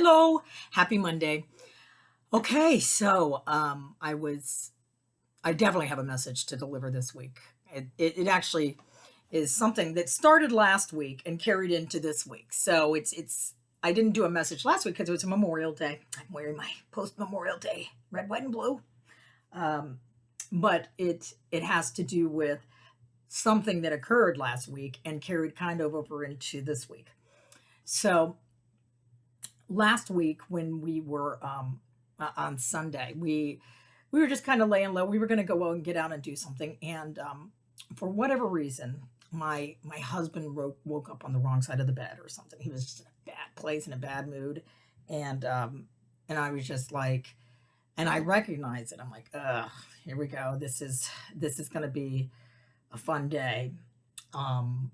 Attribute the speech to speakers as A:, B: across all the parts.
A: Hello, happy Monday. Okay, so I definitely have a message to deliver this week. It actually is something that started last week and carried into this week. So it's I didn't do a message last week because it was a Memorial Day. I'm wearing my post Memorial Day red, white, and blue. Um, but it has to do with something that occurred last week and carried kind of over into this week. So last week when we were on Sunday, we were just kind of laying low. We were going to go out and get out and do something, and for whatever reason, my husband woke up on the wrong side of the bed or something. He was just in a bad place, in a bad mood, and I was just like, and I recognized it. I'm like, ugh, here we go. This is going to be a fun day. Um,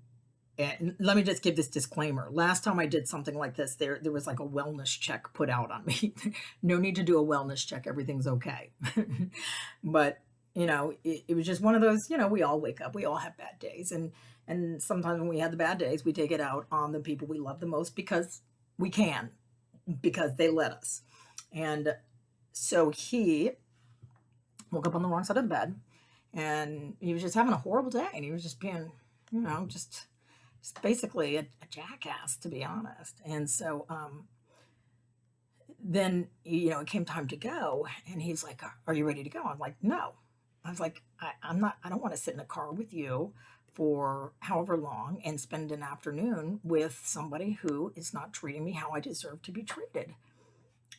A: and let me just give this disclaimer. Last time I did something like this, there was like a wellness check put out on me. No need to do a wellness check. Everything's okay. But it was just one of those. We all wake up. We all have bad days, and sometimes when we have the bad days, we take it out on the people we love the most because we can, because they let us. And so he woke up on the wrong side of the bed, and he was just having a horrible day, and he was just being, just basically a jackass, to be honest. And so then, it came time to go, and he's like, "Are you ready to go?" I'm like, "No." I was like, I'm not, I don't want to sit in a car with you for however long and spend an afternoon with somebody who is not treating me how I deserve to be treated.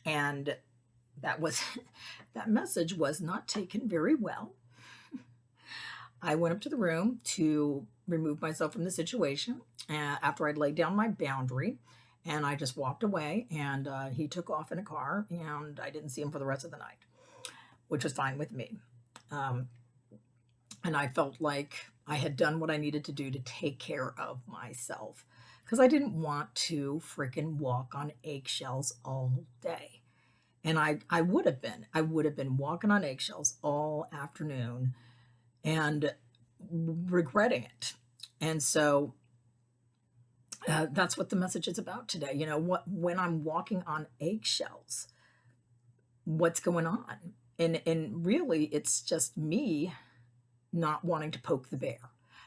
A: And that was, that message was not taken very well. I went up to the room to remove myself from the situation after I'd laid down my boundary. And I just walked away, and he took off in a car, and I didn't see him for the rest of the night, which was fine with me. Um, and I felt like I had done what I needed to do to take care of myself because I didn't want to freaking walk on eggshells all day. And I would have been walking on eggshells all afternoon and regretting it. And so that's what the message is about today. When I'm walking on eggshells, what's going on? And really, it's just me not wanting to poke the bear,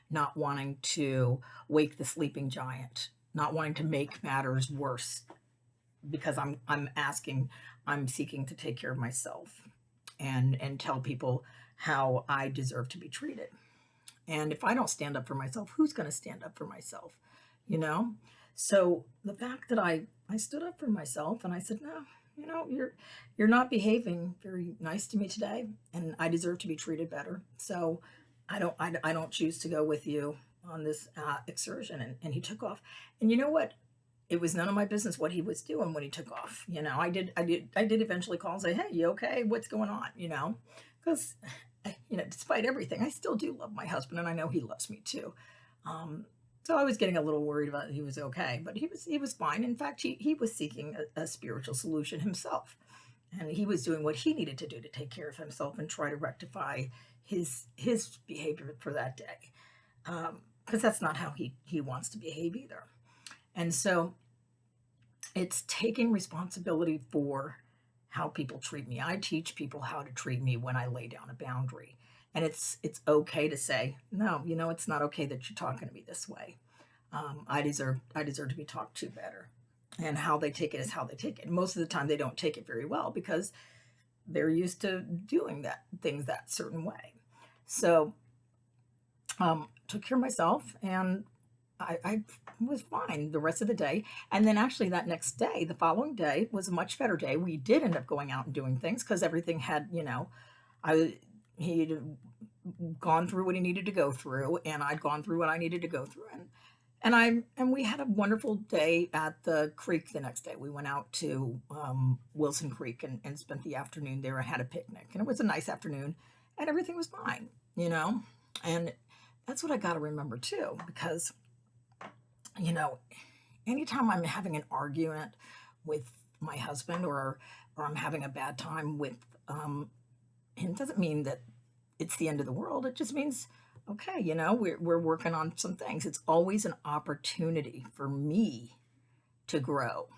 A: not wanting to wake the sleeping giant, not wanting to make matters worse because I'm seeking to take care of myself and tell people how I deserve to be treated. And if I don't stand up for myself, who's going to stand up for myself? You know? So the fact that I stood up for myself and I said, "No, you're not behaving very nice to me today, and I deserve to be treated better. So I don't choose to go with you on this excursion." And he took off. And you know what? It was none of my business what he was doing when he took off. I did eventually call and say, "Hey, you okay? What's going on?" Because despite everything, I still do love my husband, and I know he loves me too. So I was getting a little worried about he was okay, but he was fine. In fact, he was seeking a spiritual solution himself, and he was doing what he needed to do to take care of himself and try to rectify his behavior for that day, because that's not how he wants to behave either. And so it's taking responsibility for how people treat me. I teach people how to treat me when I lay down a boundary. And it's okay to say, "No, it's not okay that you're talking to me this way. I deserve to be talked to better." And how they take it is how they take it. Most of the time they don't take it very well because they're used to doing things that certain way. So took care of myself, and I was fine the rest of the day. And then actually that next day, the following day, was a much better day. We did end up going out and doing things because everything had, I he'd gone through what he needed to go through, and I'd gone through what I needed to go through. And we had a wonderful day at the creek the next day. We went out to Wilson Creek and spent the afternoon there. I had a picnic, and it was a nice afternoon, and everything was fine. And that's what I got to remember too, because you know, anytime I'm having an argument with my husband, or I'm having a bad time with him, doesn't mean that it's the end of the world. It just means, okay, we're working on some things. It's always an opportunity for me to grow.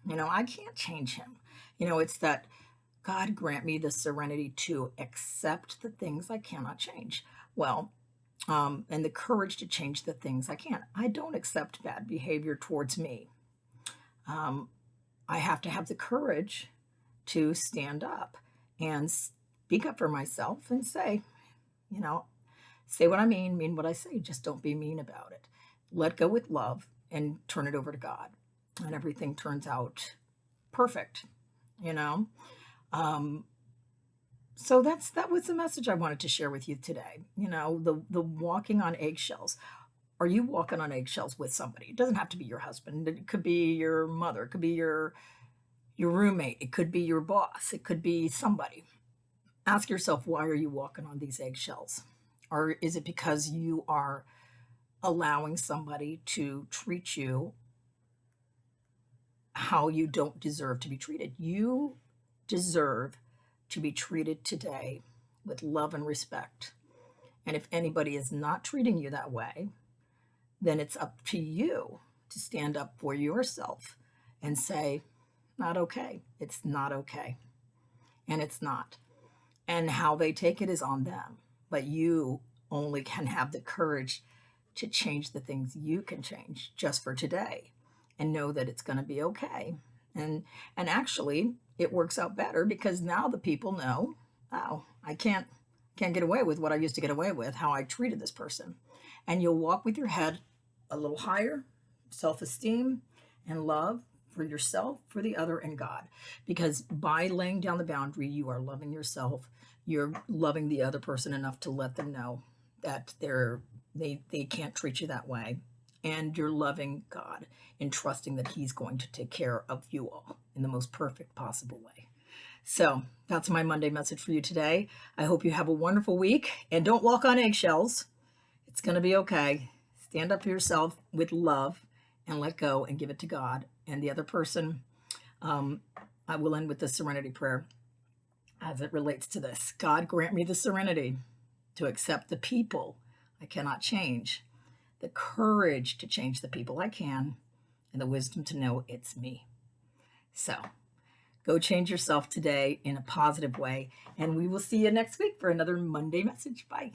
A: I can't change him. It's that God grant me the serenity to accept the things I cannot change. Well, and the courage to change the things I can. I don't accept bad behavior towards me. Um, I have to have the courage to stand up and speak up for myself and you know, say what I mean what I say. Just don't be mean about it. Let go with love and turn it over to God, and everything turns out perfect. You know. Um, so that was the message I wanted to share with you today. The walking on eggshells. Are you walking on eggshells with somebody? It doesn't have to be your husband. It could be your mother. It could be your roommate. It could be your boss. It could be somebody. Ask yourself, why are you walking on these eggshells? Or is it because you are allowing somebody to treat you how you don't deserve to be treated? You deserve to be treated today with love and respect. And if anybody is not treating you that way, then it's up to you to stand up for yourself and say, not okay. It's not okay. And it's not. And how they take it is on them. But you only can have the courage to change the things you can change just for today and know that it's going to be okay. And actually it works out better because now the people know, oh, I can't get away with what I used to get away with, how I treated this person. And you'll walk with your head a little higher, self-esteem and love for yourself, for the other, and God. Because by laying down the boundary, you are loving yourself. You're loving the other person enough to let them know that they can't treat you that way. And you're loving God and trusting that He's going to take care of you all in the most perfect possible way. So that's my Monday message for you today. I hope you have a wonderful week and don't walk on eggshells. It's going to be okay. Stand up for yourself with love and let go and give it to God and the other person. I will end with the serenity prayer as it relates to this. God, grant me the serenity to accept the people I cannot change, the courage to change the people I can, and the wisdom to know it's me. So go change yourself today in a positive way, and we will see you next week for another Monday message. Bye.